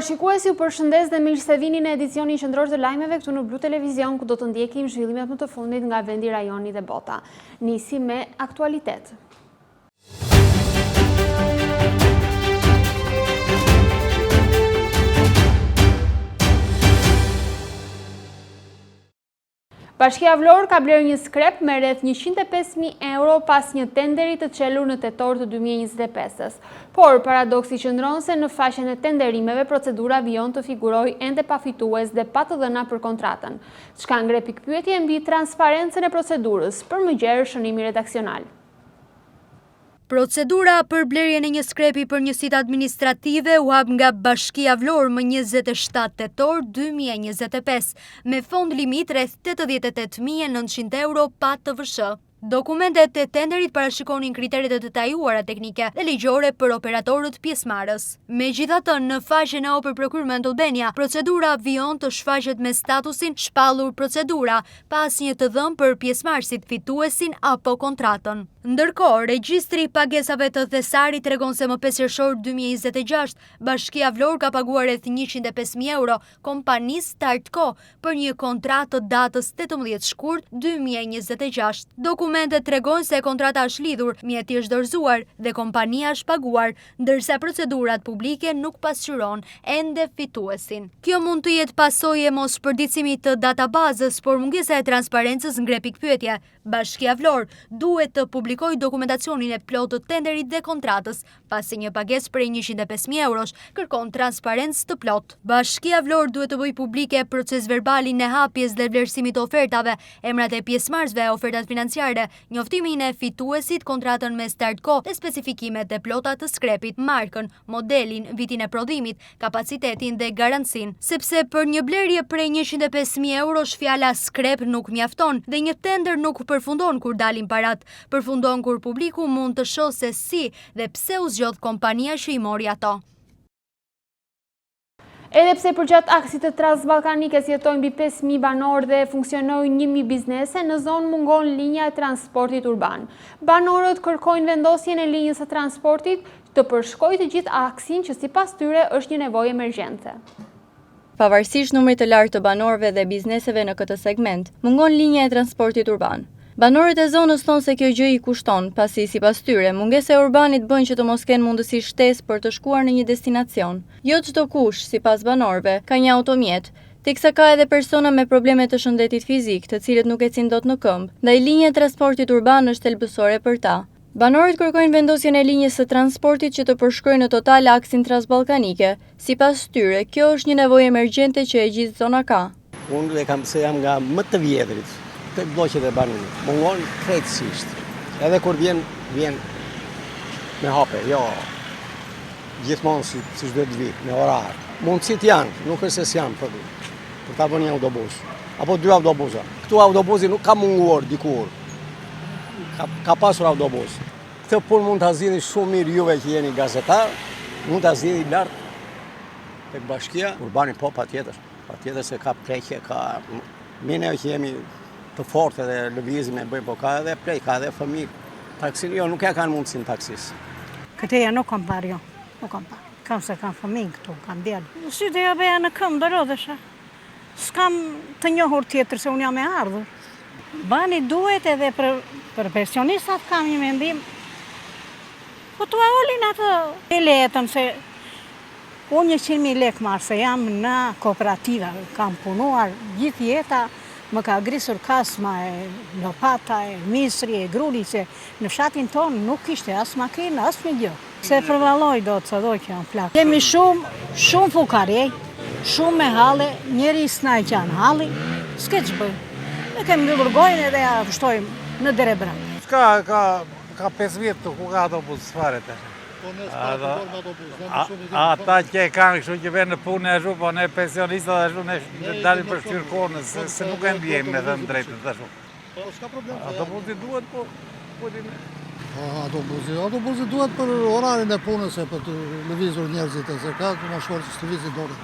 Parashikuesi ju përshëndes dhe mirë se vini në edicionin qendror të lajmeve këtu në Blu Televizion, ku do të ndjekim zhvillimet më të fundit nga vendi, rajoni dhe bota. Nisi me aktualitet. Bashkia Vlorë ka blerë një skrep me rreth 105.000 euro pas një tenderi të çelur në tetor të 2025-s. Por paradoksi qëndron se në faqen e tenderimeve procedura vijon të figurojë ende pa fitues dhe pa të dhëna për kontratën, çka ngre pikpyetje mbi transparencën e procedurës për më gjerë shënimi redaksional. Procedura për blerjen e një skrepi për njësitë administrative u hap nga Bashkia Vlorë më 27 tetor 2025, me fond limit rreth 88.900 euro pa TVSH. Dokumentet e tenderit parashikonin kriteret e detajuara teknike dhe ligjore për operatorët pjesëmarrës. Megjithatë, në faqen e Open Procurement Albania, procedura vijon të shfaqet me statusin shpallur procedura, pas një të dhënë për pjesëmarrësit, fituesin apo kontratën. Ndërkohë, regjistri i pagesave të Thesarit tregon se më 5 qershor 2026, Bashkia Vlorë ka paguar rreth 105.000 euro kompanisë Startco për një kontratë të datës 18 shkurt 2026. Dokumentet tregojnë se kontrata është lidhur, mjeti është dorëzuar dhe kompania është paguar, ndërsa procedurat publike nuk pasqyron ende fituesin. Kjo mund të jetë pasojë e mospërditësimit të databazës, por mungesa e transparencës ngre pikpyetje. Bashkia Vlorë duhet të publikojë dokumentacionin e plotë të tenderit dhe kontratës, pasi një pagesë prej 105.000 eurosh kërkon transparencë të plotë. Bashkia Vlorë duhet të bëjë publike proces verbalin e hapjes dhe vlerësimit të ofertave, emrat e pjesëmarrësve, ofertat financiare, njoftimin e fituesit, kontratën me Startco dhe specifikimet e plota të skrepit, markën, modelin, vitin e prodhimit, kapacitetin dhe garancin. Sepse për një blerje prej 105.000 eurosh fjala skrep nuk mjafton dhe një tender nuk përfundon kur dalin parat, përfundon kur publiku mund të shohë se si dhe pse u zgjodh kompania që i mori ato. Edhe pse përgjatë aksit të Transballkanikës jetojnë mbi 5.000 banorë dhe funksionojnë 1.000 biznese, në zonë mungon linja e transportit urban. Banorët kërkojnë vendosjen e linjës së transportit të përshkojë të gjithë aksin që sipas tyre është një nevojë emergjente. Pavarësisht numrit të lartë të banorëve dhe bizneseve në këtë segment, mungon linja e transportit urban. Banorët e zonës thonë se kjo gjë i kushton, pasi sipas tyre mungesa e urbanit bën që të mos kenë mundësi shtesë për të shkuar në një destinacion. Jo çdo kush, sipas banorëve, ka një automjet, teksa ka edhe persona me probleme të shëndetit fizik, të cilët nuk ecin dot në këmbë, ndaj linja e transportit urban është thelbësore për ta. Banorët kërkojnë vendosjen e linjës së transportit që të përshkrojë në total aksin transballkanike. Sipas tyre, kjo është një nevojë emergjente që e gjithë zona ka. Unë jam nga më të vjetrit të bloqet e banimit, mungon krejtësisht. Edhe kur vjen me hape, jo gjithmonë si çdo të vi, me orar. Mundësit janë, nuk është se s'janë për ta bënë një autobus, apo 2 autobusa. Këtu autobusi nuk ka munguar dikur, ka pasur autobus. Këtë punë mund të zgjidhni shumë mirë juve që jeni gazetar, mund të zgjidhni lart tek bashkia, urbani po patjetër se ka prekje, ka mine që jemi të forte dhe lëvizim e bëjmë, po ka edhe plej, ka edhe fëmijë. Taksin jo, nuk e kanë mundësin taksis. Këteja nuk kam parë, jo. Nuk kam parë. Kam se kam fëmijë këtu, kam djelë. Si të ja beja në këmë dërodhesha. S'kam të njohur tjetër se unë jam e ardhur. Bani duhet edhe për pensionistat kam një mendim. Po të aolin atë e letën se unë 100.000 lekë marë se jam në kooperativa, kam punuar gjithë jeta. Më ka grisur kasma e lopata, e misri, e gruli, se në fshatin tonë nuk ishte as makinë, as një gjë. Se përvalloj do të doj që janë plakë. Jemi shumë fukarej, shumë me hale, njeri s'na i qanë hali, s'ke që bëjmë. Ne kemi në vërgojnë edhe ja vështojmë në Derebra. Ka 5 vjetë të ku ka autobus fare të. Ata që kanë kështu që venë në punë e shu, po ne pensionistat e shu, ne dalim për shqyrë konës, se nuk e ndjejmë me dhe në drejtët të shu. Autobusi duhet, po dime. Autobusi duhet për orarin e punës e për të lëvizur njerëzit e se ka, të më shkorë që të lëvizit dorët.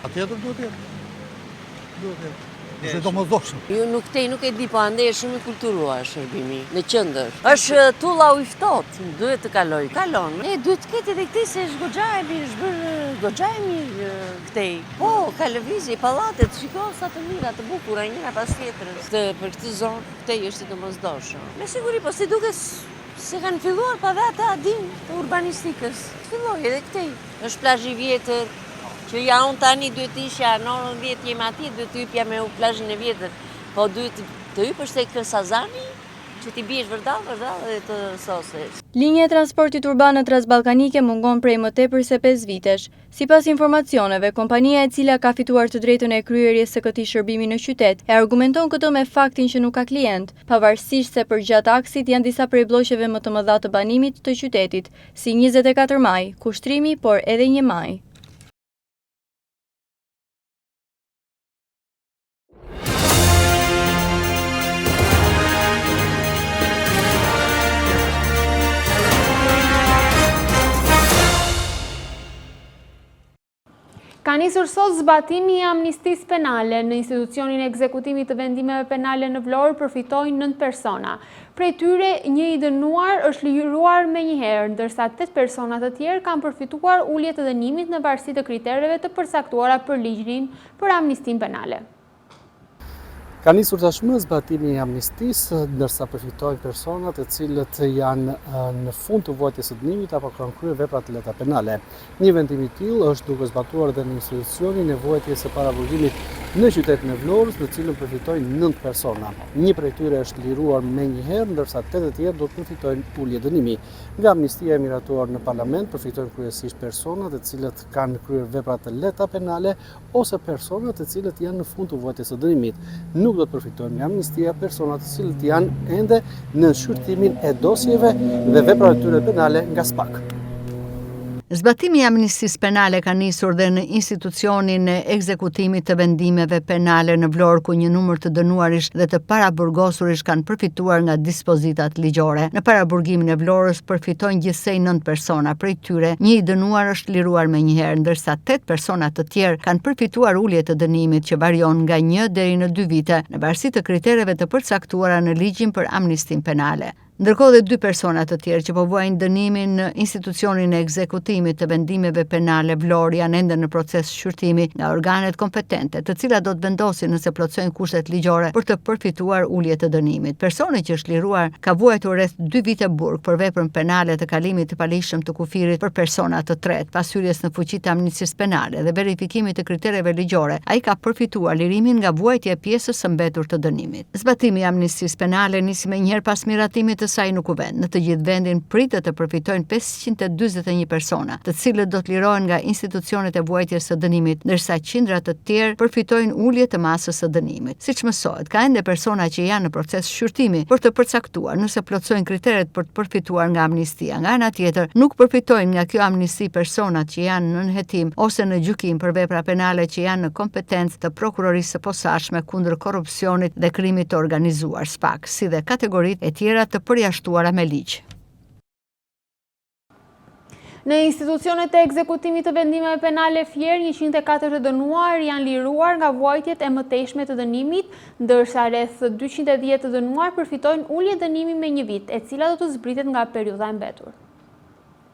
A tjetër duhet jetë. Se do mos doshëm. Ju nuk e di, po ande e shumë i kulturuar shërbimi, në qendër. Është tulla u i ftohtë, duhet të kaloj. Kalon. Duhet të ketë edhe këtë se është goxha e mirë, është bërë goxha e mirë. këtej. Po, ka lëvizje, pallatet, shiko sa të mira, të bukura, njëra pas tjetrës. Për këtë zonë, këtej është i domosdoshëm. Me siguri, po si duket se kanë filluar pa dhe ata din të urbanistikës. Filloj edhe këtej. Është plazh i vjetër, që ja unë tani duhet isha, në 10 jem ati, duhet të hypja me plazhin e vjetër. Po duhet të hypësh tek Sazani, që ti biesh vërdall dhe të sosesh. Linja e transportit urban në Transballkanike mungon prej më tepër se 5 vitesh. Sipas informacioneve, kompania e cila ka fituar të drejtën e kryerjes së këtij shërbimi në qytet e argumenton këtë me faktin që nuk ka klient, pavarësisht se përgjatë aksit janë disa prej blloqeve më të mëdha të banimit të qytetit, si 24 maj, kushtrimi, por edhe 1 maj. Ka nisur sot zbatimi i amnistisë penale. Në institucionin e ekzekutimit të vendimeve penale në Vlorë përfitojnë 9 persona. Prej tyre, një i dënuar është liruar menjëherë, ndërsa 8 persona të tjerë kanë përfituar ulje të dënimit në varësi të kritereve të përcaktuara për ligjin për amnistinë penale. Ka nisur tashmë zbatimi i amnistisë, ndërsa përfitojnë persona të cilët janë në fund të vuajtjes së dënimit apo kanë kryer vepra të lehta penale. Një vendim i tillë është duke zbatuar edhe në institucionin e vuajtjes së paraburgimit në qytetin e Vlorës, në cilën përfitojnë 9 persona. Një prej tyre është liruar menjëherë, ndërsa 8 të tjerë do të përfitojnë ulje dënimi. Nga amnistia e miratuar në parlament përfitojnë kryesisht persona të cilët kanë kryer vepra të lehta penale ose persona të cilët janë në fund të vuajtjes së dënimit. Nuk do të përfitojnë nga amnistia persona të cilët janë ende në shqyrtimin e dosjeve dhe veprave tyre penale nga SPAK. Zbatimi i amnistisë penale ka nisur dhe në institucionin e ekzekutimit të vendimeve penale në Vlorë, ku një numër të dënuarish dhe të paraburgosurish kanë përfituar nga dispozitat ligjore. Në paraburgimin e Vlorës përfitojnë gjithsej 9 persona, prej tyre një i dënuar është liruar menjëherë, ndërsa 8 persona të tjerë kanë përfituar ulje të dënimit që varion nga 1 deri në 2 vite, në varësi të kritereve të përcaktuara në ligjin për amnistinë penale. Ndërkohë dhe 2 persona të tjerë që po vuajnë dënimin në institucionin e ekzekutimit të vendimeve penale Vlorë janë ende në proces shqyrtimi nga organet kompetente, të cilat do të vendosin nëse plotësojnë kushtet ligjore për të përfituar ulje të dënimit. Personi që është liruar ka vuajtur rreth 2 vite burg për veprën penale të kalimit të palishëm të kufirit për persona të tretë, pas hyrjes në fuqi të amnistisë penale dhe verifikimit të kritereve ligjore. Ai ka përfituar lirimin nga vuajtja e pjesës së mbetur të dënimit. Zbatimi i amnistisë penale nisi menjëherë pas miratimit të saj në kuvend. Në të gjithë vendin pritet të përfitojnë 541 persona, të cilët do të lirohen nga institucionet e vuajtjes së dënimit, ndërsa qindra të tjerë përfitojnë ulje të masës së dënimit. Siç mësohet, ka ende persona që janë në proces shqyrtimi për të përcaktuar nëse plotësojnë kriteret për të përfituar nga amnistia. Nga ana tjetër, nuk përfitojnë nga kjo amnisti personat që janë në nënhetim ose në gjykim për vepra penale që janë në kompetencë të prokurorisë së posaçme kundër korrupsionit dhe krimit të organizuar SPAK, si dhe kategoritë e tjera të përjashtuara me ligj. Në institucionet e ekzekutimit të vendimeve penale Fier, 104 të dënuar janë liruar nga vuajtjet e mëtejshme të dënimit, ndërsa rreth 210 të dënuar përfitojnë ulje dënimi me 1 vit, e cila do të zbritet nga periudha e mbetur.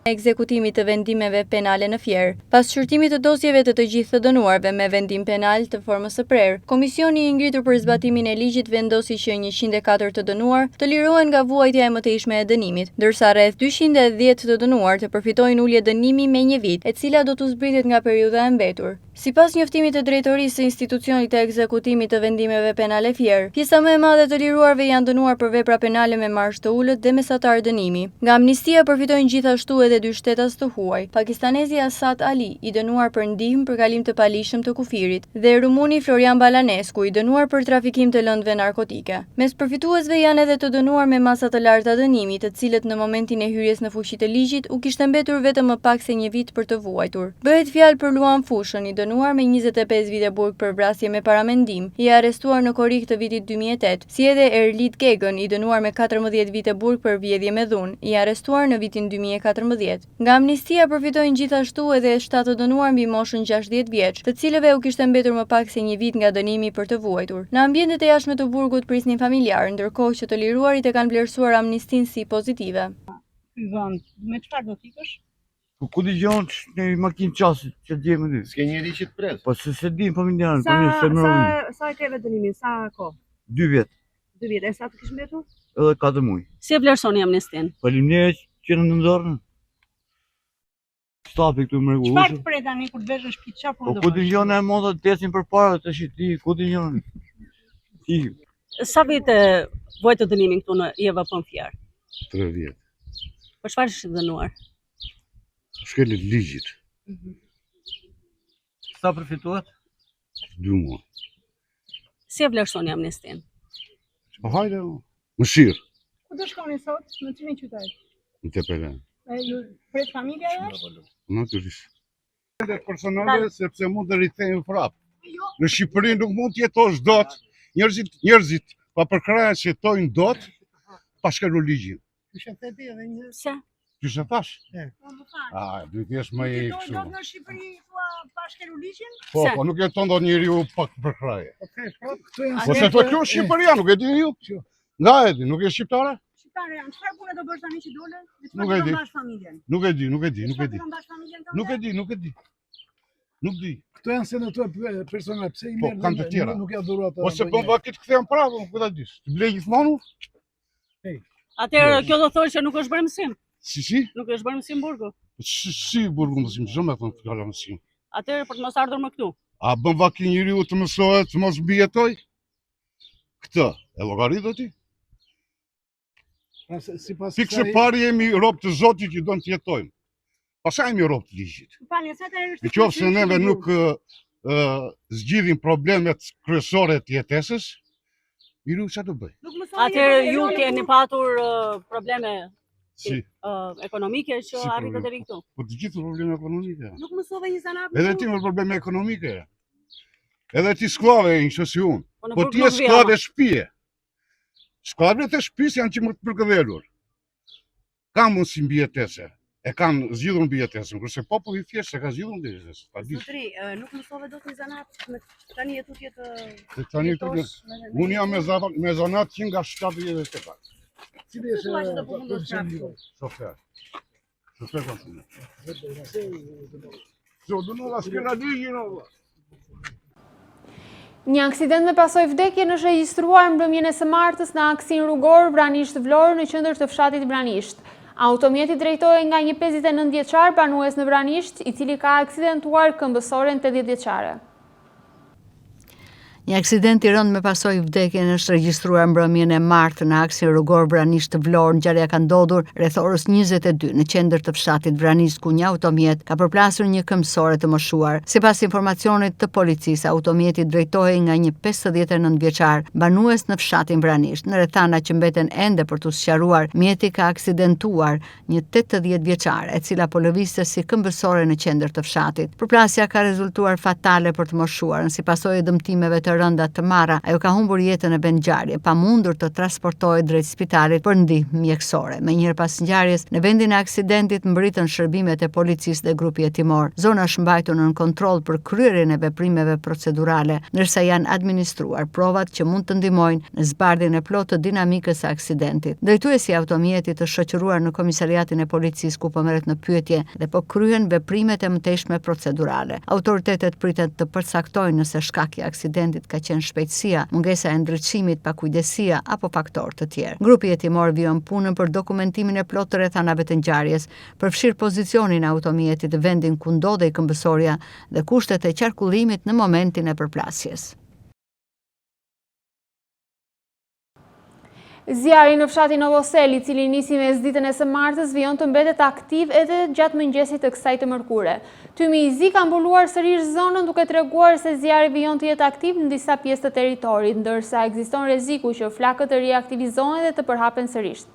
Ekzekutimit të vendimeve penale në Fier. Pas shqyrtimit të dosjeve të të gjithë të dënuarve me vendim penal të formës së prerë, Komisioni i ngritur për zbatimin e ligjit vendosi që 104 të dënuar të lirohen nga vuajtja e mëtejshme e dënimit, ndërsa rreth 210 të dënuar të përfitojnë ulje dënimi me 1 vit, e cila do të zbritet nga periudha e mbetur. Sipas njoftimit të drejtorisë së institucionit të ekzekutimit të vendimeve penale Fier, pjesa më e madhe të liruarve janë dënuar për vepra penale me marrë të ulët dhe mesatar dënimi. Nga amnistia përfitojnë gjithashtu edhe 2 shtetas të huaj, pakistanezi Asad Ali, i dënuar për ndihmë për kalim të palishëm të kufirit, dhe rumuni Florian Balanescu, i dënuar për trafikim të lëndëve narkotike. Mes përfituesve janë edhe të dënuar me masa të larta dënimi, të cilët në momentin e hyrjes në fuqi të ligjit u kishte mbetur vetëm më pak se 1 vit për të vuajtur. Bëhet fjalë për Luan Fushën, i dënuar me 25 vite burg për vrasje me paramendim, i arrestuar në korrik të vitit 2008, si edhe Erlit Gegën, i dënuar me 14 vite burg për vjedhje me dhunë, i arrestuar në vitin 2014. Nga amnistia përfitojnë gjithashtu edhe 7 të dënuar mbi moshën 60 vjeç, të cilëve u kishte mbetur më pak se 1 vit nga dënimi për të vuajtur. Në ambientet e jashtme të burgut prisnin familjar, ndërkohë që të liruarit e kanë vlerësuar amnistin si pozitive. Ky vend me çfarë do t'ikësh? Ku di gjonë që në makinë qasit që djemë në dy? S'ke njeri që të pres? Po se dim familjarën, po një se më rëmë. Sa e keve dënimin, sa ko? 2 vjetë, 2 vjetë, e sa të kishë mbetur? edhe 4 muaj. Si e vlerësoni amnestin? Faleminderit që në ndorën. Stafi këtu më regullushë. Çfarë të prej tani kur të vesh në shtëpi, çfarë Po punë do ku bësh? di gjonë e moda të esin për para të shiti, ku di gjonë. Sa vite vojtë dënimin këtu në Jeva Pëmfjar? 3 vjetë. Për çfarë është dënuar? Shkelit ligjit, Sa përfituat? 2 muaj. Si e vlerësoni amnestin? Po hajde, mëshirë, Ku do shkoni sot? Në cilin qytet? në Tepelen. Ju pret familja jashtë? Natyrisht. Personale sepse mund të rikthehen prapë. Në Shqipëri nuk mund të jetosh dot, njerëzit pa përkrahen që jetojnë dot pa shkelur ligjin. Kisha thënë edhe një. Se? Ty se thash? Po më fal. A, duhet të jesh më i Jetoj kështu. dot në Shqipëri thua pa shkelur ligjin? Po nuk jeton dot njeriu pa përkraje. Po thesh, këtu janë. Po se to kjo është Shqipëria, nuk e dini ju? Nga e di, nuk e shqiptare? Shqiptarë janë. Çfarë pune do bësh tani që dole? Nuk e di. Familjen. Nuk e di. Nuk e di. Nuk di. Këto janë senatorë personale, pse i Po, merren? kanë të tjera. Nuk ja dhuro ata. Ose bën vakit kthehen prapë, ku ta dish. Të blej gjithmonë? Atëherë kjo do thotë që nuk është bërë mësim. Si? Nuk është bërë mësim burgu. Si burgu mësim, çdo më thon fjala mësim. Atëherë për të mos ardhur më këtu. A bën vakit njeriu të mësohet, të mos mbijetoj? Këtë, e llogarit ti? Pikë që pari jemi rob të Zotit që do të jetojmë. Pastaj jemi rob të ligjit. Në qoftë se neve nuk zgjidhim problemet kryesore të jetesës, miru çfarë do bëj? Atëherë ju keni patur probleme ekonomike që Si arritët deri këtu. Po të gjithë probleme ekonomike. Nuk mësove një zanat. Edhe ti me probleme ekonomike. Edhe ti sklave një që si unë. Po në Po burg ti nuk e vi, sklave shpije. Sklavët e shtëpisë janë që më të përkëdhelur. Kanë mundësi mbijetese. E kanë zgjidhur mbijetesën, kurse populli thjesht e ka zgjidhur mbijetesën. Ta dish. Zotri, nuk mësove dot një zanat tani jetu tjetë. Tani unë jam me zanat që nga 78. Cili është profesioni? Shofer. Shofer konsumë. Jo, do në skena ligjin olla. Një aksident me pasoj vdekje është regjistruar mbrëmjen e së martës në aksin rrugor Vranisht Vlorë në qendër të fshatit Vranisht. Automjeti drejtohej nga një 59 vjeçar banues në Vranisht, i cili ka aksidentuar këmbësoren 80 vjeçare. Një aksident i rënd me pasoj vdekjen është regjistruar mbrëmjen e martë në aksin rrugor Vranisht Vlorë. Ngjarja ka ndodhur rreth orës 22 në qendër të fshatit Vranisht, ku një automjet ka përplasur një këmbësore të moshuar. Sipas informacionit të policisë, automjeti drejtohej nga një 59 vjeçar banues në fshatin Vranisht. Në rrethana që mbeten ende për të sqaruar, mjeti ka aksidentuar një 80 vjeçare, e cila po lëvizte si këmbësore në qendër të fshatit. Përplasja ka rezultuar fatale për të moshuarën, si pasojë e dëmtimeve të rënda të marra. Ajo ka humbur jetën e bën ngjarje, pa mundur të transportohet drejt spitalit për ndihmë mjekësore. Menjëherë pas ngjarjes, në vendin e aksidentit mbritën shërbimet e policisë dhe grupi hetimor. Zona është mbajtur nën kontroll për kryerjen e veprimeve procedurale, ndërsa janë administruar provat që mund të ndihmojnë në zbardhjen e plotë të dinamikës së aksidentit. Drejtuesi i automjetit është shoqëruar në komisariatin e policisë, ku po merret në pyetje dhe po kryen veprimet e mëtejshme procedurale. Autoritetet pritet të përcaktojnë nëse shkaki i aksidentit ka qenë shpejtësia, mungesa e ndriçimit, pakujdesia apo faktorë të tjerë. Grupi hetimor vjen punën për dokumentimin e plotë të rrethanave të ngjarjes, përfshir pozicionin e automjetit, vendin ku ndodhej këmbësorja dhe kushtet e qarkullimit në momentin e përplasjes. Zjarri në fshatin Novosel, i cili nisi mesditën e së martës, vijon të mbetet aktiv edhe gjatë mëngjesit të kësaj të mërkure. Tymi i zi ka mbuluar sërish zonën, duke treguar se zjarri vijon të jetë aktiv në disa pjesë të territorit, ndërsa ekziston rreziku që flakët të riaktivizohen dhe të përhapen sërish.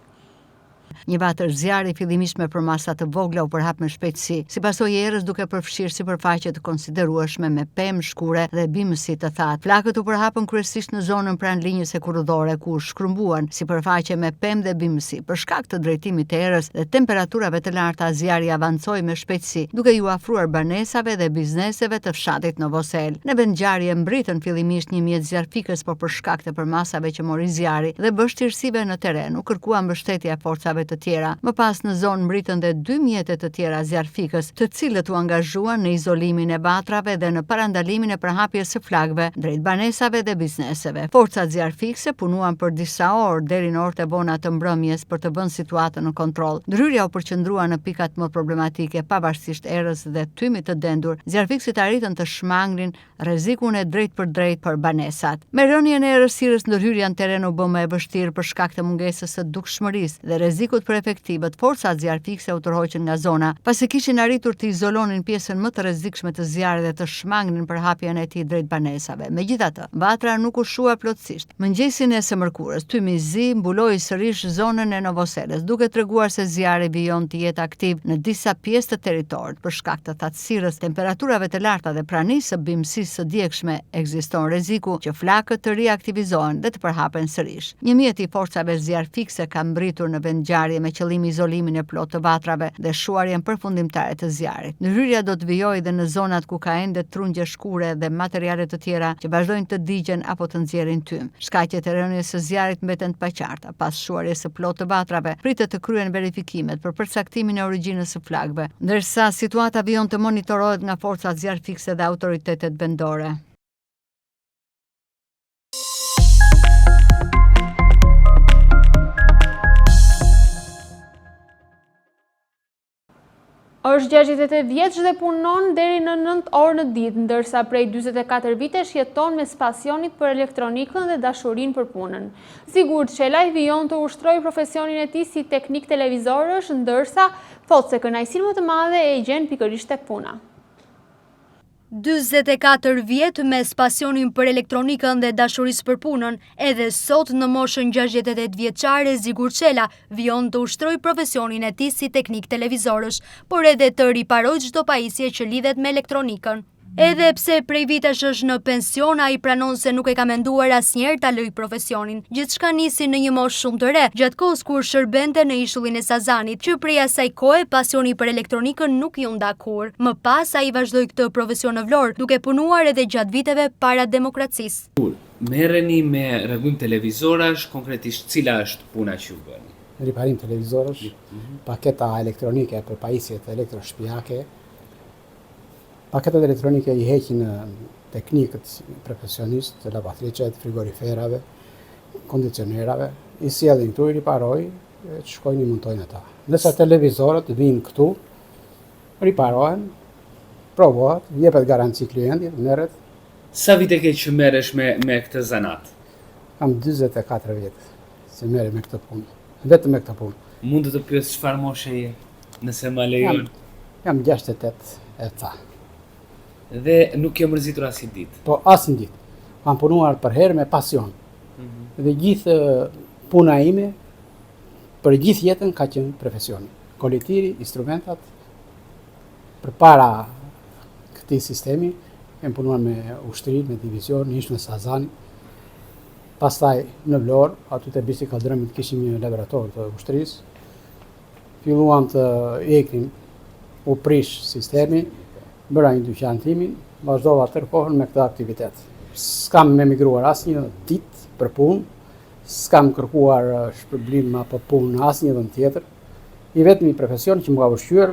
Një vatër zjarri fillimisht me përmasa të vogla u përhap me shpejtësi, si pasojë erës duke përfshirë sipërfaqe të konsiderueshme me pemë, shkure dhe bimësi të thatë. Flakët u përhapën kryesisht në zonën pranë linjës e kurrëdore, ku shkrumbuan sipërfaqe me pemë dhe bimësi. Për shkak të drejtimit të erës dhe temperaturave të larta, zjarri avancoi me shpejtësi, duke ju afruar banesave dhe bizneseve të fshatit Novosel. Në vend ngjarje mbritën fillimisht një mjet zjarfikës, por për shkak të përmasave që mori zjarri dhe vështirësive në terren, u kërkua mbështetja e forcave të të tjera. Më pas në zonë mbritën dhe 2 mjete të tjera zjarfikës, të cilët u angazhuan në izolimin e batrave dhe në parandalimin e përhapjes së flagëve drejt banesave dhe bizneseve. Forcat zjarfikse punuan për disa orë deri në orët e vona të mbrëmjes për të vënë situatën në kontroll. Ndryrja u përqendrua në pikat më problematike, pavarësisht erës dhe tymit të dendur. Zjarfikësit arritën të shmangnin rrezikun e drejt për drejt për banesat. Me rënien e errësirës, ndërhyrja në teren u bë më e vështirë për shkak të mungesës së dukshmërisë dhe rrezikut për efektivët. Forcat zjarfikse u tërhoqën nga zona, pasi kishin arritur të izolonin pjesën më të rrezikshme të zjarrit dhe të shmangnin përhapjen e tij drejt banesave. Megjithatë, vatra nuk u shua plotësisht. Mëngjesin e së mërkurës, tymi i zi mbuloi sërish zonën e Novoseles, duke treguar se zjarri vijon të jetë aktiv në disa pjesë të territorit. Për shkak të thatësirës, temperaturave të larta dhe pranisë së bimësisë së djegshme, ekziston rreziku që flakët të riaktivizohen dhe të përhapen sërish. Një mjet i forcave zjarfikse ka mbritur në vendngjarje me qëllim izolimin e plotë të vatrave dhe shuarjen përfundimtare të zjarrit. Ndryrja do të vijojë dhe në zonat ku ka ende trungje shkure dhe materiale të tjera që vazhdojnë të digjen apo të nxjerrin tym. Shkaqet e rënies së zjarrit mbeten të paqarta. Pas shuarjes së plotë të vatrave, pritet të kryen verifikimet për përcaktimin e origjinës së flagëve, ndërsa situata vijon të monitorohet nga forcat zjarfikse dhe autoritetet vendore. Është 68 vjeç dhe punon deri në 9 orë në ditë, ndërsa prej 44 vitesh jeton mes pasionit për elektronikën dhe dashurinë për punën. Sigurt Çelaj vijon të ushtrojë profesionin e tij si teknik televizorësh, ndërsa thotë se kënaqësinë më të madhe e gjen pikërisht tek puna. 44 vjet mes pasionin për elektronikën dhe dashurisë për punën, edhe sot në moshën 68 vjeçare Zigur Çela vijon të ushtrojë profesionin e tij si teknik televizorësh, por edhe të riparojë çdo pajisje që lidhet me elektronikën. Edhe pse prej vitesh është në pension, ai pranon se nuk e ka menduar asnjëherë ta lëjë profesionin. Gjithçka nisi në një moshë shumë të re, gjatë kohës kur shërbente në ishullin e Sazanit, që prej asaj kohe pasioni për elektronikën nuk i u nda kur. Më pas ai vazhdoi këtë profesion në Vlorë, duke punuar edhe gjatë viteve para demokracisë. Merreni me rregullim televizorash, konkretisht cila është puna që ju bëni? Riparim televizorash, paketa elektronike për pajisjet elektroshtëpiake. Paketat elektronike i heqin teknikët profesionistë të lavatriçet, frigoriferave, kondicionerave, i sjellin këtu, i riparojnë, që shkojnë i montojnë ata. Ndërsa televizorët vinë këtu, riparohen, provohet, jepet garanci klientit, merret. Sa vite ke që merresh me këtë zanat? Kam 44 vjet që merrem me këtë punë, vetëm me këtë punë. Mund të pyes çfarë moshe je, nëse ma lejon? Jam 68 e ca. Dhe nuk je mërzitur asnjë ditë? Po, asnjë ditë. Kam punuar për herë me pasion. Dhe gjithë puna ime, për gjithë jetën ka qenë profesioni. Kolitiri, instrumentat, përpara këtij sistemi, kem punuar me ushtri, me divizion, ish në Sazani. Pastaj në Vlorë, aty te Bici Kaldrëmit kishim një laborator të ushtrisë. Filluam të ekim, u prish sistemi, bëra një dyqan timin, vazhdova tërë kohën me këtë aktivitet. S'kam emigruar asnjë ditë për punë, s'kam kërkuar shpërblim apo punë në asnjë vend tjetër. I vetmi profesion që më ka ushqyer,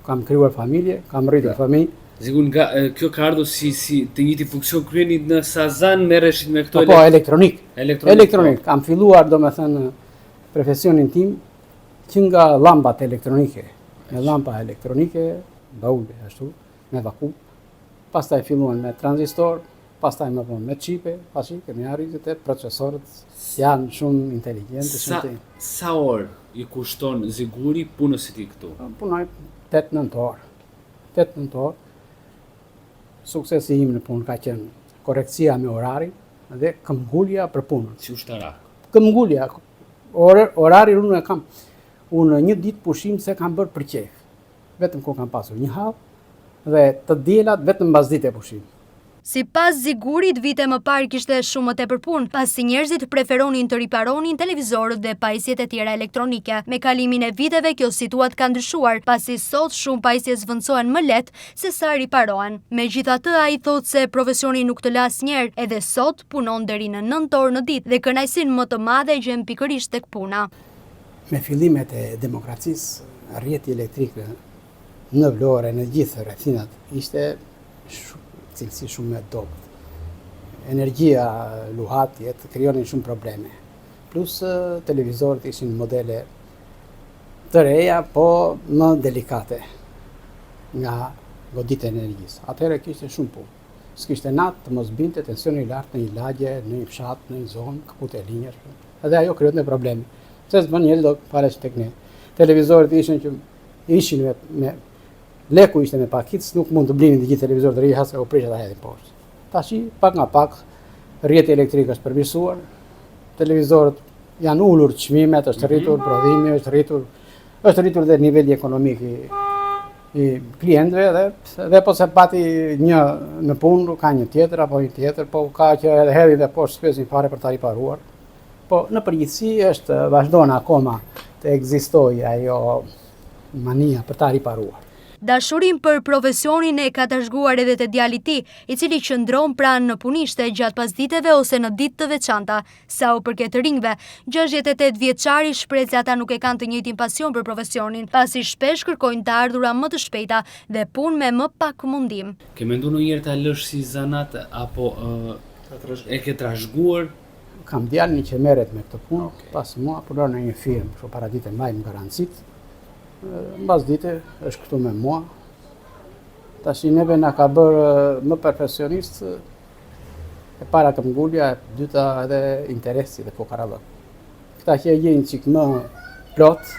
kam krijuar familje, kam rritur fëmijë. Sigur nga kjo ka ardhur si të njëjtin funksion kryeni në Sazan, merreshit me këto po elektronik. Elektronik. Kam filluar domethënë profesionin tim që nga llampat elektronike. Me llampa elektronike, baule ashtu, me vakum, pastaj filluan me tranzistor, pastaj më vonë me qipe, pasi kemi arritur te procesorët janë shumë inteligjente. Sa orë i kushton Ziguri punës së tij këtu? Punoj 8-9 orë. 8-9 orë. Suksesi im në punë ka qenë korektësia me orarin dhe këmbgulja për punën. Si ushtarak? Këmbgulja. Orarin unë e kam. Unë një ditë pushim se kam bërë për qejf. Vetëm ku kam pasur një hap dhe të dielat vetëm mbas dite pushim. Sipas Zigurit, vite më parë kishte shumë më tepër punë, pasi njerëzit preferonin të riparonin televizorët dhe pajisjet e tjera elektronike. Me kalimin e viteve kjo situatë ka ndryshuar, pasi sot shumë pajisje zvendësohen më lehtë se sa riparohen. Megjithatë, ai thotë se profesioni nuk të lë asnjëherë, edhe sot punon deri në 9 orë në ditë dhe kënaqësinë më të madhe gjen pikërisht tek puna. Me fillimet e demokracisë, rrjeti elektrik në Vlorë, në gjithë rrethinat ishte cilësi shumë e dobët. Energjia luhatjet krijonin shumë probleme. Plus televizorët ishin modele të reja, po më delikate nga goditja e energjisë. Atëherë kishte shumë punë. S'kishte natë të mos binte tensioni i lartë në një lagje, në një fshat, në një zonë, kaput e linjësh. Edhe ajo krijon një probleme. Se s'bën njerëz do falesh tek ne. Televizorët ishin me leku ishte me pakic, nuk mund të blinin të gjithë televizorët të rinj, hasa u prishet ta hedhin poshtë. Tashi pak nga pak rrjeti elektrik është përmirësuar, televizorët janë ulur çmimet, është rritur prodhimi, është rritur dhe niveli ekonomik i klientëve dhe po se pati një në punë ka një tjetër apo një tjetër, po ka që edhe hedhin dhe poshtë shpesin fare për ta riparuar. Po në përgjithësi vazhdon akoma të ekzistojë ajo mania për ta riparuar. Dashurim për profesionin e ka trashëguar edhe te djali i tij, i cili qëndron pranë në punishte gjatë pasditeve ose në ditë të veçanta. Sa u përket të rinjve, 68 vjeçari shpreh se ata nuk e kanë të njëjtin pasion për profesionin, pasi shpesh kërkojnë të ardhura më të shpejta dhe punë me më pak mundim. Ke menduar ndonjëherë ta lësh si zanat apo e ke trashëguar? Kam djalin që merret me këtë punë, pas mua punon në një firmë, kështu paradite mbajmë garancitë. Mbas dite është këtu me mua. Tash neve na ka bërë më profesionist e para këmbgulja, e dyta edhe interesi dhe fukarallëk. Këta që jeni çik më plot,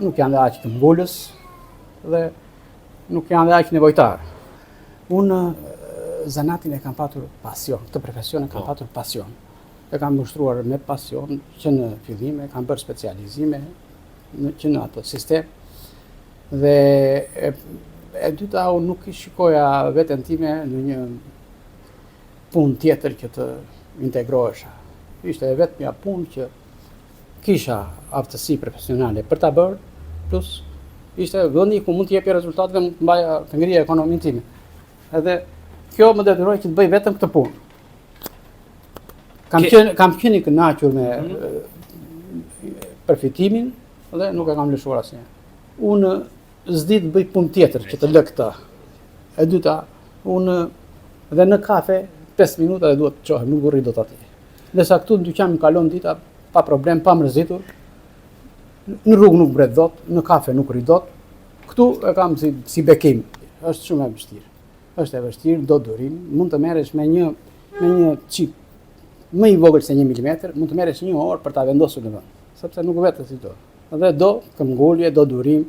nuk janë aq këmbgulës dhe nuk janë aq nevojtar. Unë zanatin e kam patur pasion, këtë profesion e kam patur pasion. E kam ushtruar me pasion që në fillim e kam bërë specializime që në ato sistem. Dhe e dyta, unë nuk i shikoja veten time në një punë tjetër që të integrohesha. Ishte vetëm një punë që kisha aftësi profesionale për ta bërë, plus ishte vendi ku mund të jepja rezultate dhe të ngrija ekonominë time. Edhe kjo më detyroi që të bëj vetëm këtë punë. Kam qenë i kënaqur me përfitimin dhe nuk e kam lëshuar asnjë. Unë s'di të bëj punë tjetër që të lë këtë. E dyta, unë dhe në kafe 5 minuta dhe duhet të çohem, nuk rri dot aty. Ndërsa këtu në dyqan më kalon dita pa problem, pa mërzitur. Në rrugë nuk mbret dot, në kafe nuk rri dot. Këtu e kam si bekim. Është shumë e vështirë. Është e vështirë, do durim, mund të merresh me një çip më i vogël se 1 milimetër, mund të merresh 1 orë për ta vendosur në vend, sepse nuk vetë si do. Dhe do këmbgulje, do durim,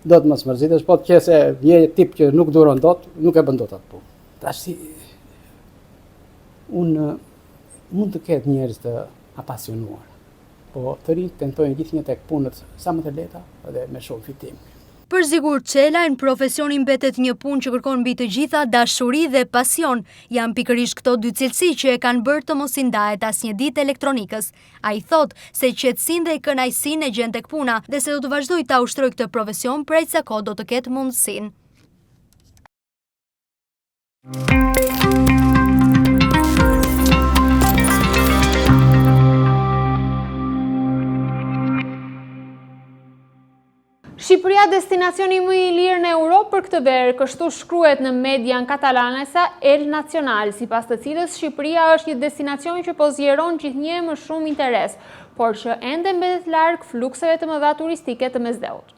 do të mos mërzitesh, po të qese je tip që nuk duron dot, nuk e bën dot atë punë. Tash unë mund të ketë njerëz të apasionuar, po të rinjt tentojnë gjithnjë tek punët sa më të lehta dhe me shumë fitim. Për Zigur Çela, në profesionin mbetet një punë që kërkon mbi të gjitha dashuri dhe pasion. Janë pikërisht këto dy cilësi që e kanë bërë të mos i ndahet asnjë ditë elektronikës. Ai thot se qetësinë dhe kënaqësinë e gjen tek puna dhe se do të vazhdojë ta ushtrojë këtë profesion për aq sa kohë do të ketë mundësinë. Shqipëria destinacioni më i lirë në Europë për këtë verë, kështu shkruhet në median katalanesa El Nacional, sipas të cilës Shqipëria është një destinacion që po zgjeron gjithnjë më shumë interes, por që ende mbetet larg flukseve të mëdha turistike të mesdheut.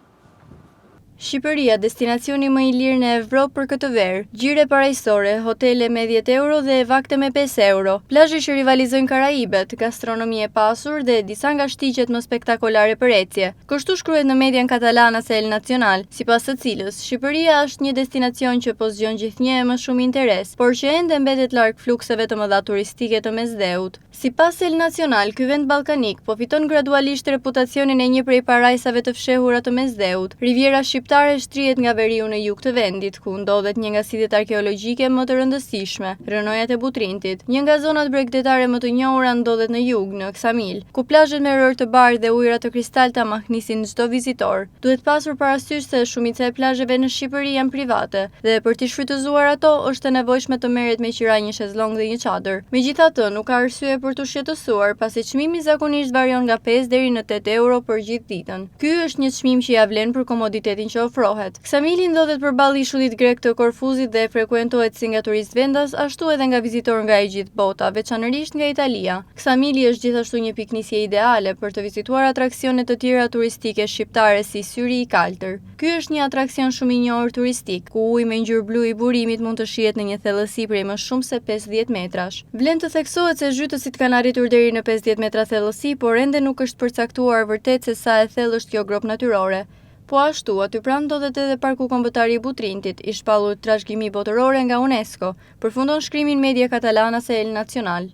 Shqipëria, destinacioni më i lirë në Evropë për këtë verë, gjire parajsore, hotele me 10 euro dhe vakte me 5 euro, plazhe që rivalizojnë Karaibet, gastronomi e pasur dhe disa nga shtigjet më spektakolare për ecje. Kështu shkruhet në median katalana se El Nacional, sipas të cilës Shqipëria është një destinacion që po zgjon gjithnjë më shumë interes, por që ende mbetet larg flukseve të mëdha turistike të mesdheut. Sipas El Nacional, ky vend ballkanik po fiton gradualisht reputacionin e një prej parajsave të fshehura të mesdheut. Riviera shqiptare shtrihet nga veriu në jug të vendit, ku ndodhet një nga sitjet arkeologjike më të rëndësishme, rënojat e Butrintit. Një nga zonat bregdetare më të njohura ndodhet në jug, në Ksamil, ku plazhet me rërë të bardhë dhe ujëra të kristalta mahnisin çdo vizitor. Duhet pasur parasysh se shumica e plazheve në Shqipëri janë private dhe për të shfrytëzuar ato është e nevojshme të merret me qira një shezllong dhe një çadër. Megjithatë, nuk ka arsye për të shqetësuar, pasi çmimi zakonisht varion nga 5 deri në 8 euro për gjithë ditën. Ky është një çmim që ja vlen për komoditetin që ofrohet. Ksamili ndodhet përballë ishullit grek të Korfuzit dhe frekuentohet si nga turist vendas, ashtu edhe nga vizitor nga e gjithë bota, veçanërisht nga Italia. Ksamili është gjithashtu një piknisje ideale për të vizituar atraksione të tjera turistike shqiptare si Syri i Kaltër. Ky është një atraksion shumë i njohur turistik, ku uji me ngjyrë blu i burimit mund të shihet në një thellësi prej më shumë se 50 metrash. Vlen të theksohet se zhytësit kanë arritur deri në 50 metra thellësi, por ende nuk është përcaktuar vërtet se sa e thellë është kjo grop natyrore. Po ashtu, aty pranë ndodhet edhe parku kombëtar i Butrintit, i shpallur trashëgimi botërore nga UNESCO, përfundon shkrimin media katalana se El Nacional.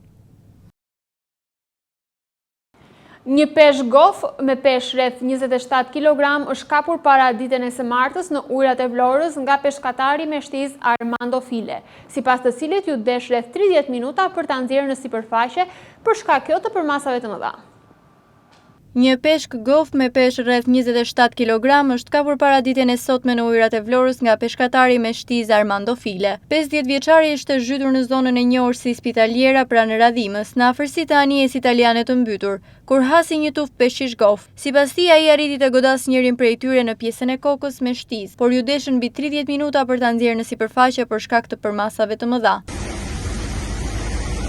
Një peshk gof me peshk rreth 27 kg është kapur para ditën e së martës në ujërat e Vlorës nga peshkatari me shtiz Armando File, sipas të cilit ju desh rreth 30 minuta për ta nxjerrë në sipërfaqe për shkak të përmasave të mëdha. Një peshk gof me peshk rreth 27 kg është kapur para ditën e sotme në ujërat e Vlorës nga peshkatari me shtiz Armando File. 50 vjeçari ishte zhytur në zonën e njohur si Spitaliera pranë Radhimës, në afërsi të anijes italiane të mbytur, kur hasi një tuftë peshqish gof. Sipas tij, ai arriti të godas njërin prej tyre në pjesën e kokës me shtiz, por ju deshën mbi 30 minuta për ta nxjerrë në sipërfaqe për shkak të përmasave të mëdha.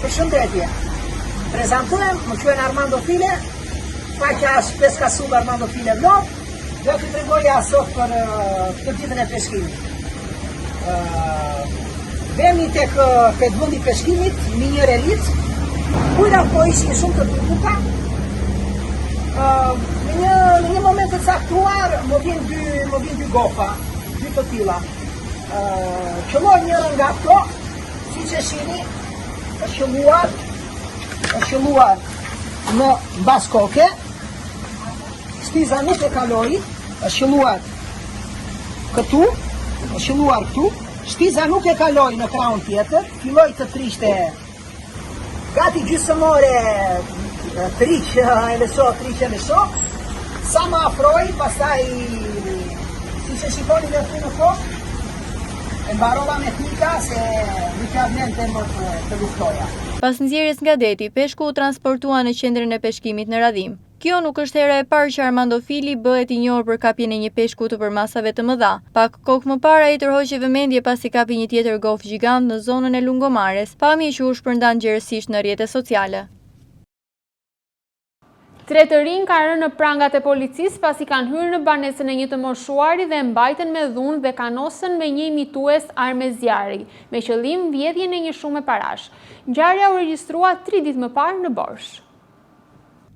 Përshëndetje. Prezantohem, më quhen Armando File. Faqja është Peska Sub Armando File Vlorë, dhe të tregoja sot për këtë ditën e peshkimit. Vemi tek vendi peshkimit, në një relic, ujërat po ishin shumë të buka. Në një moment të caktuar më vjen dy gofa, dy të tilla. Qëlloj njërën nga këto, siç e shihni, është qelluar në mbas koke. Shtiza nuk e kaloi, është qelluar këtu, shtiza nuk e kaloi në krahun tjetër, filloi të trishte gati gjysmore triq e lësho, sa më afroi, pastaj siç e shikoni në fund e mbarova me pika se nuk ka vlerë më të luftoja. Pas nxjerrjes nga deti, peshku u transportua në qendrën e peshkimit në Radhim. Kjo nuk është hera e parë që Armando Fili bëhet i njohur për kapjen e një peshku të përmasave të mëdha. Pak kohë më parë ai tërhoqi vëmendje pasi kapi një tjetër gof gjigant në zonën e Lungomares, pamje që u shpërndan gjerësisht në rrjetet sociale. 3 të rinj kanë rënë në prangat e policisë pasi kanë hyrë në banesën e një të moshuari dhe mbajtën me dhunë dhe kanosën me një imitues arme zjarri, me qëllim vjedhjen e një shume parash. Ngjarja u regjistrua 3 ditë më parë në Borsh.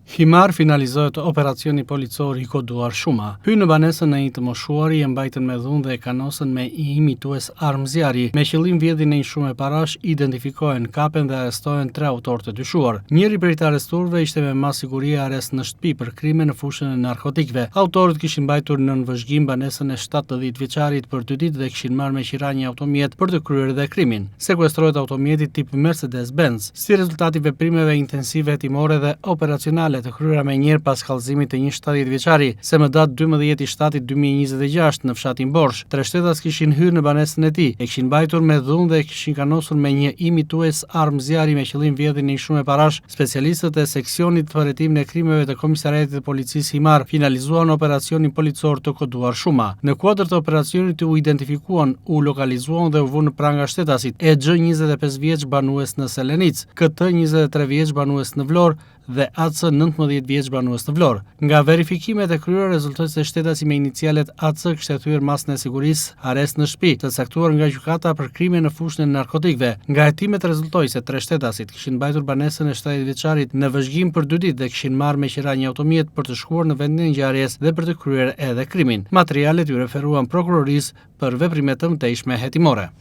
Himar finalizohet operacioni policor i koduar Shuma. Hyn në banesën e një të moshuari, e mbajtën me dhunë dhe kanosën me i imitues armë zjarri. Me qëllim vjedhjen e një shume parash, identifikohen, kapen dhe arrestohen 3 autorë të dyshuar. Njëri prej të arrestuarve ishte me mas siguri arrest në shtëpi për krime në fushën e narkotikëve. Autorët kishin mbajtur në vëzhgim banesën e 70 vjeçarit për 2 ditë dhe kishin marrë me qira një automjet për të kryer dhe krimin. Sekuestrohet automjeti tip Mercedes-Benz, si rezultati veprimeve intensive hetimore dhe operacionale të kryera me njerë pas kallëzimit të një 70 vjeçari, se më datë 12/7/2026 në fshatin Borsh. 3 shtetas kishin hyrë në banesën e tij, e kishin mbajtur me dhunë dhe kishin kanosur me një imitues armë zjarri me qëllim vjedhjen e një shume parash. Specialistët e seksionit për hetimin e krimeve të Komisariatit të Policisë Himar finalizuan operacionin policor të koduar Shuma. Në kuadër të operacionit u identifikuan, u lokalizuan dhe u vënë në pranga shtetasit EX 25 vjeç banues në Selenic, KT 23 vjeç banues në Vlorë dhe AC 19 vjeç banues në Vlorë. Nga verifikimet e kryera rezultoi se shtetasi me inicialet AC kishte thyer masën e sigurisë arrest në shtëpi, të caktuar nga gjykata për krime në fushën e narkotikëve. Nga hetimet rezultoi se 3 shtetasit kishin mbajtur banesën e 70 vjeçarit në vëzhgim për 2 ditë dhe kishin marrë me qira një automjet për të shkuar në vendin e ngjarjes dhe për të kryer edhe krimin. Materialet ju referuan prokurorisë për veprime të mëtejshme hetimore.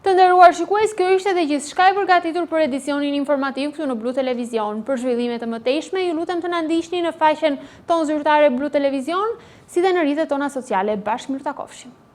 Të nderuar shikues, kjo ishte dhe gjithçka e përgatitur për edicionin informativ këtu në Blu Televizion. Për zhvillime të mëtejshme, ju lutem të na ndiqni në faqen tonë zyrtare Blu Televizion, si dhe në rrjetet tona sociale. Bashkë mirë takofshim.